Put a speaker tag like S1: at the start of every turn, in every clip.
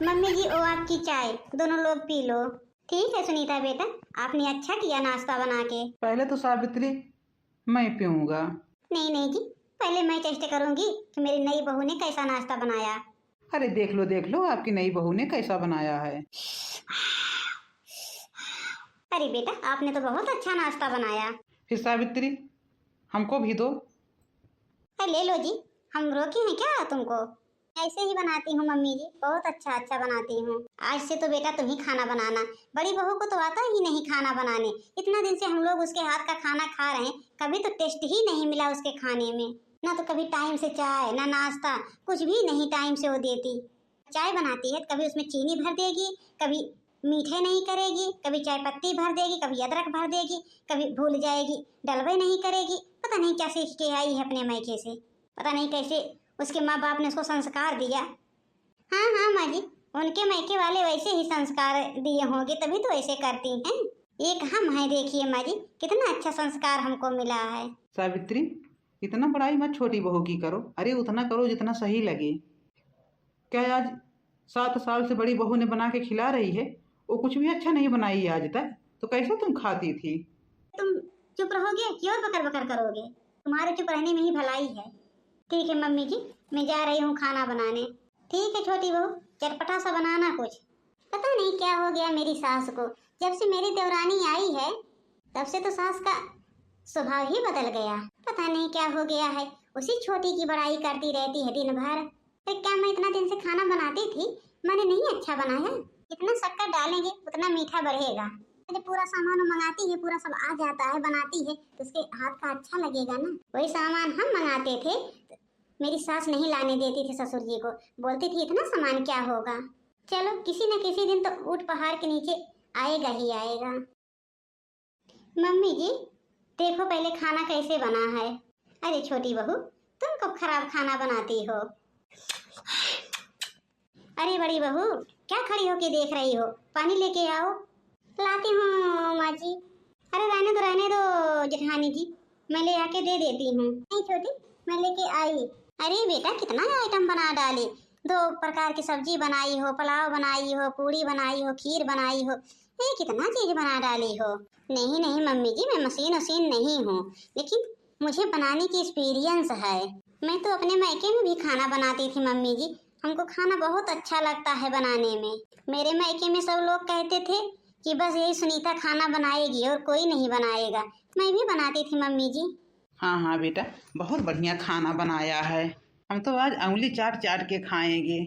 S1: Mummy जी, ओ आपकी चाय, दोनों लोग पी लो। ठीक है सुनीता बेटा, आपने अच्छा किया नाश्ता बना के।
S2: पहले तो सावित्री मैं पीऊँगा।
S1: नहीं नहीं जी, पहले मैं चेष्टा करूंगी कि मेरी नई बहू ने कैसा नाश्ता बनाया।
S2: अरे देख लो आपकी नई बहू ने कैसा बनाया है।
S1: अरे बेटा, आपने तो बहुत अच्छा नाश्ता बनाया।
S2: फिर सावित्री हमको भी दो।
S1: अरे ले लो जी, हम रोके हैं क्या तुमको? ऐसे ही बनाती हूँ मम्मी जी, बहुत अच्छा अच्छा बनाती हूँ। आज से तो बेटा तुम ही खाना बनाना। बड़ी बहू को तो आता ही नहीं खाना बनाने। इतना दिन से हम लोग उसके हाथ का खाना खा रहे हैं, कभी तो टेस्ट ही नहीं मिला उसके खाने में। ना तो कभी टाइम से चाय, ना नाश्ता, कुछ भी नहीं टाइम से वो देती। चाय बनाती है कभी उसमें चीनी भर देगी, कभी मीठे नहीं करेगी, कभी चाय पत्ती भर देगी, कभी अदरक भर देगी, कभी भूल जाएगी, डलवे नहीं करेगी। पता नहीं क्या सीख के आई है अपने मायके से। पता नहीं कैसे उसके माँ बाप ने उसको संस्कार दिया। हाँ हाँ माँ जी, उनके मायके वाले वैसे ही संस्कार दिए होंगे, तभी तो ऐसे करती हैं। एक हम है, देखिए माँ जी कितना अच्छा संस्कार हमको मिला है।
S2: सावित्री इतना बड़ाई मत छोटी बहू की करो। अरे उतना करो जितना सही लगे। क्या आज 7 साल से बड़ी बहू ने बना के खिला रही है, वो कुछ भी अच्छा नहीं बनाई आज तक, तो कैसे तुम खाती थी?
S1: तुम चुप रहोगे क्यों बकर बकर करोगे? तुम्हारे चुप रहने में ही भलाई है। ठीक है मम्मी जी, मैं जा रही हूँ खाना बनाने। ठीक है छोटी बहू, चटपटा सा बनाना कुछ। पता नहीं क्या हो गया मेरी सास को, जब से मेरी देवरानी आई है तब से तो सास का स्वभाव ही बदल गया। पता नहीं क्या हो गया है, उसी छोटी की बड़ाई करती रहती है दिन भर। तो क्या मैं इतना दिन से खाना बनाती थी, मैंने नहीं अच्छा बनाया? जितना शक्कर डालेंगे उतना मीठा बढ़ेगा। जब पूरा सामान मंगाती है, पूरा सब आ जाता है, बनाती है तो उसके हाथ का अच्छा लगेगा ना। वही सामान हम मंगाते थे, मेरी सास नहीं लाने देती थी ससुर जी को, बोलती थी इतना सामान क्या होगा। चलो किसी न किसी दिन तो ऊंट पहाड़ के नीचे आएगा ही आएगा। मम्मी जी देखो पहले खाना कैसे बना है। अरे छोटी बहू, तुम कब खराब खाना बनाती हो? अरे बड़ी बहू, क्या खड़ी होके देख रही हो? पानी लेके आओ। लाती हूँ माँ जी। अरे रहने दो जेठानी जी, मैं ले आके दे देती हूँ। नहीं छोटी, मैं लेके आई। अरे बेटा कितना आइटम बना डाली, 2 प्रकार की सब्जी बनाई हो, पुलाव बनाई हो, पूड़ी बनाई हो, खीर बनाई हो, ये कितना चीज बना डाली हो। नहीं नहीं मम्मी जी, मैं मशीन नहीं हूँ, लेकिन मुझे बनाने की एक्सपीरियंस है। मैं तो अपने मायके में भी खाना बनाती थी मम्मी जी, हमको खाना बहुत अच्छा लगता है बनाने में। मेरे मायके में सब लोग कहते थे कि बस यही सुनीता खाना बनाएगी और कोई नहीं बनाएगा। मैं भी बनाती थी मम्मी जी।
S2: हाँ हाँ बेटा, बहुत बढ़िया खाना बनाया है। हम तो आज उंगली चाट चाट के खाएंगे।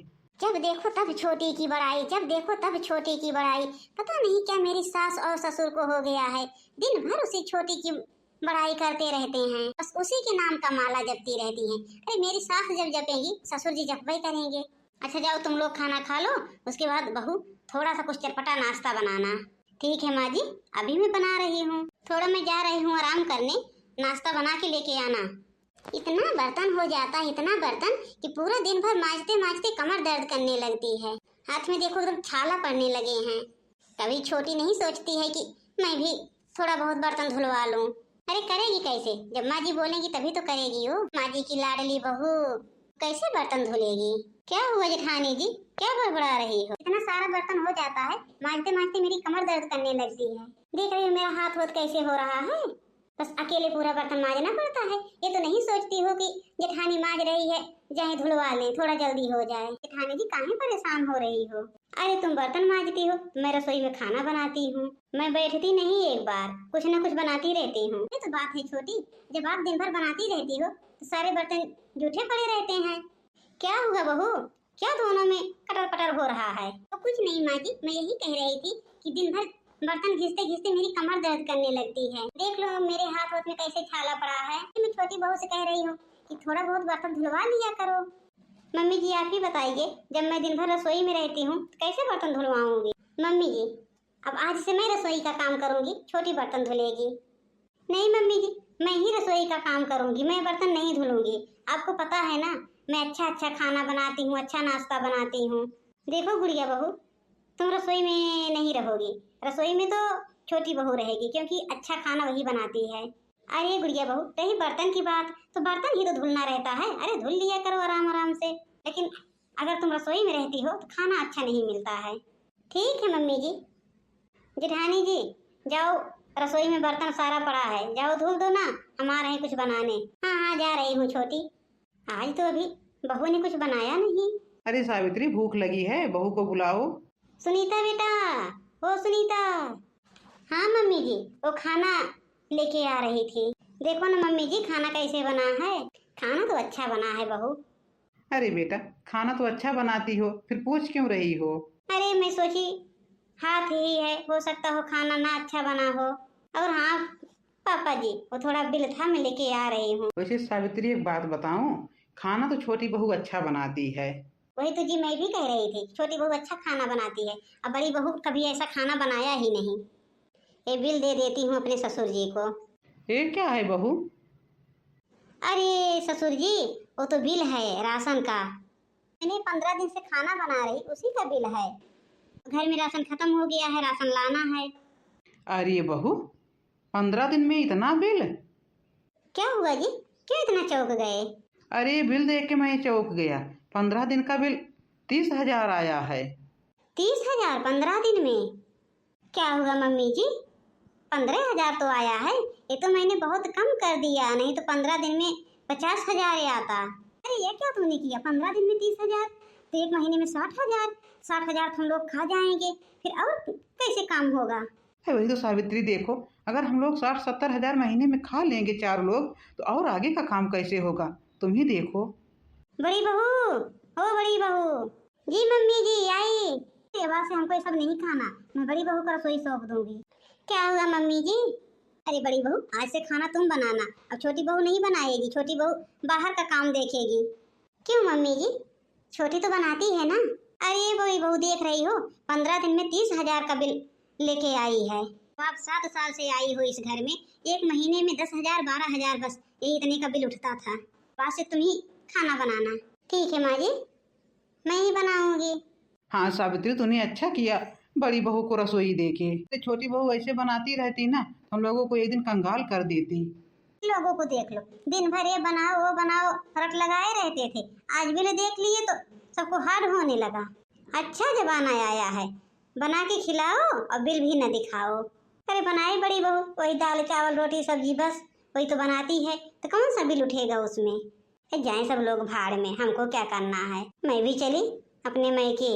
S1: जब देखो तब छोटी की बड़ाई, जब देखो तब छोटी की बड़ाई। पता नहीं क्या मेरी सास और ससुर को हो गया है, दिन भर उसी छोटी की बड़ाई करते रहते हैं, बस उसी के नाम का माला जपती रहती हैं। अरे मेरी सास जब जपेगी, ससुर जी जपवाई करेंगे। अच्छा जाओ तुम लोग खाना खा लो, उसके बाद बहू थोड़ा सा कुछ चटपटा नाश्ता बनाना। ठीक है माँ जी, अभी मैं बना रही हूँ। थोड़ा मैं जा रही हूँ आराम करने, नाश्ता बना के लेके आना। इतना बर्तन हो जाता है, इतना बर्तन कि पूरा दिन भर मांजते मांजते कमर दर्द करने लगती है। हाथ में देखो एकदम छाला पड़ने लगे हैं। कभी छोटी नहीं सोचती है कि मैं भी थोड़ा बहुत बर्तन धुलवा लूं। अरे करेगी कैसे, जब माँ जी बोलेंगी तभी तो करेगी। हो माँ जी की लाडली बहू, कैसे बर्तन धुलेगी? क्या हुआ जेठानी जी, क्या बड़बड़ा रही हो? इतना सारा बर्तन हो जाता है, मांजते मांजते मेरी कमर दर्द करने लगती है। देख रही हो मेरा हाथ वोथ कैसे हो रहा है, बस अकेले पूरा बर्तन मांजना पड़ता है। ये तो नहीं सोचती हो कि जेठानी मांज रही है, जाए धुलवा ले, थोड़ा जल्दी हो जाए। जेठानी जी काहे परेशान हो रही हो? अरे तुम बर्तन मांजती हो, मैं रसोई में खाना बनाती हूँ। मैं बैठती नहीं एक बार, कुछ न कुछ बनाती रहती हूँ। ये तो बात है छोटी, जब आप दिन भर बनाती रहती हो तो सारे बर्तन जूठे पड़े रहते हैं। क्या हुआ बहू, क्या दोनों में कटर पटर हो रहा है? तो कुछ नहीं माँ जी, मैं यही कह रही थी कि दिन भर बर्तन घिसते घिसते मेरी कमर दर्द करने लगती है। देख लो मेरे हाथ में कैसे छाला पड़ा है। मैं छोटी बहू से कह रही हूँ कि थोड़ा बहुत बर्तन धुलवा लिया करो। मम्मी जी आप ही बताइए, जब मैं दिन भर रसोई में रहती हूँ तो कैसे बर्तन धुलवाऊंगी? मम्मी जी अब आज से मैं रसोई का काम करूंगी, छोटी बर्तन धुलेगी। नहीं मम्मी जी, मैं ही रसोई का काम करूंगी, मैं बर्तन नहीं धुलूंगी। आपको पता है ना, मैं अच्छा अच्छा खाना बनाती हूँ, अच्छा नाश्ता बनाती हूँ। देखो गुड़िया बहू, तुम रसोई में नहीं रहोगी, रसोई में तो छोटी बहू रहेगी, क्योंकि अच्छा खाना वही बनाती है। अरे गुड़िया बहू, रही बर्तन की बात, तो बर्तन ही तो धुलना रहता है। अरे धुल लिया करो आराम आराम से। लेकिन अगर तुम रसोई में रहती हो तो खाना अच्छा नहीं मिलता है। ठीक है मम्मी जी। जेठानी जी जाओ, रसोई में बर्तन सारा पड़ा है, जाओ धुल दो ना, हम आ रहे हैं कुछ बनाने। हाँ हाँ जा रही हूँ छोटी। आज तो अभी बहू ने कुछ बनाया नहीं।
S2: अरे सावित्री, भूख लगी है, बहू को बुलाओ।
S1: सुनीता बेटा, ओ सुनीता। हाँ मम्मी जी, वो खाना लेके आ रही थी। देखो ना मम्मी जी खाना कैसे बना है। खाना तो अच्छा बना है बहू।
S2: अरे बेटा, खाना तो अच्छा बनाती हो, फिर पूछ क्यों रही हो?
S1: अरे मैं सोची हाथ ही है, हो सकता हो खाना ना अच्छा बना हो। और हाँ पापा जी, वो थोड़ा बिल था, मैं लेके आ रही हूँ।
S2: वैसे सावित्री एक बात बताऊं, खाना तो छोटी बहू अच्छा बनाती है।
S1: वही तो जी मैं भी कह रही थी, छोटी बहू अच्छा खाना बनाती है, अब बड़ी बहू कभी ऐसा खाना बनाया ही नहीं। ये बिल दे देती हूँ अपने ससुर जी को।
S2: ये क्या है बहू?
S1: अरे ससुर जी, वो तो बिल है राशन का। मैंने 15 दिन से खाना बना रही, उसी का बिल है। घर में राशन खत्म हो गया है, राशन लाना है।
S2: अरे बहू, 15 दिन में इतना बिल?
S1: क्या हुआ जी, क्यों इतना चौंक गए?
S2: अरे बिल देख के मैं चौंक गया। 15 दिन का बिल 30,000 आया है।
S1: 30,000 15 दिन में? क्या हुआ मम्मी जी, 15,000 तो आया है। ये तो मैंने बहुत कम कर दिया, नहीं तो 15 दिन में 50,000 आता। अरे ये क्या तुमने किया, 15 दिन में 30,000? तो एक महीने में 60,000। 60,000 तो हम लोग खा जाएंगे, फिर और कैसे काम होगा?
S2: है वही तो सावित्री, देखो, अगर हम लोग 60-70 हजार महीने में खा लेंगे 4 लोग, तो और आगे का काम कैसे होगा? तुम ही देखो।
S1: बड़ी बहू, ओ बड़ी बहू जी, मम्मी जी आई। ये आवाज से हमको ये सब नहीं खाना, मैं बड़ी बहू को रसोई सौंप दूंगी। क्या हुआ मम्मी जी? अरे बड़ी बहू, आज से खाना तुम बनाना, अब छोटी बहू नहीं बनाएगी, छोटी बहू बाहर का काम देखेगी। क्यों मम्मी जी, छोटी तो बनाती है ना। अरे बड़ी बहू देख रही हो, 15 दिन में 30,000 का बिल लेके आई है। आप 7 साल से आई हो इस घर में, एक महीने में 10,000 12,000 बस यही इतने का बिल उठता था। बाद से तुम ही खाना बनाना। ठीक है माँ जी, मैं ही बनाऊंगी।
S2: हाँ सावित्री, तूने अच्छा किया बड़ी बहू को रसोई देके। तो छोटी बहू ऐसे बनाती रहती ना, हम लोगों को एक दिन कंगाल कर देती।
S1: लोगों को देख लो, दिन भर ये बनाओ वो बनाओ रट लगाए रहते थे, आज बिल देख लिए तो सबको हार्ड होने लगा। अच्छा जमाना आया है, बना के खिलाओ और बिल भी न दिखाओ। अरे बनाई बड़ी बहू, वही दाल चावल रोटी सब्जी बस वही तो बनाती है, तो कौन सा बिल उठेगा उसमें? जाए सब लोग भाड़ में, हमको क्या करना है। मैं भी चली अपने मैके।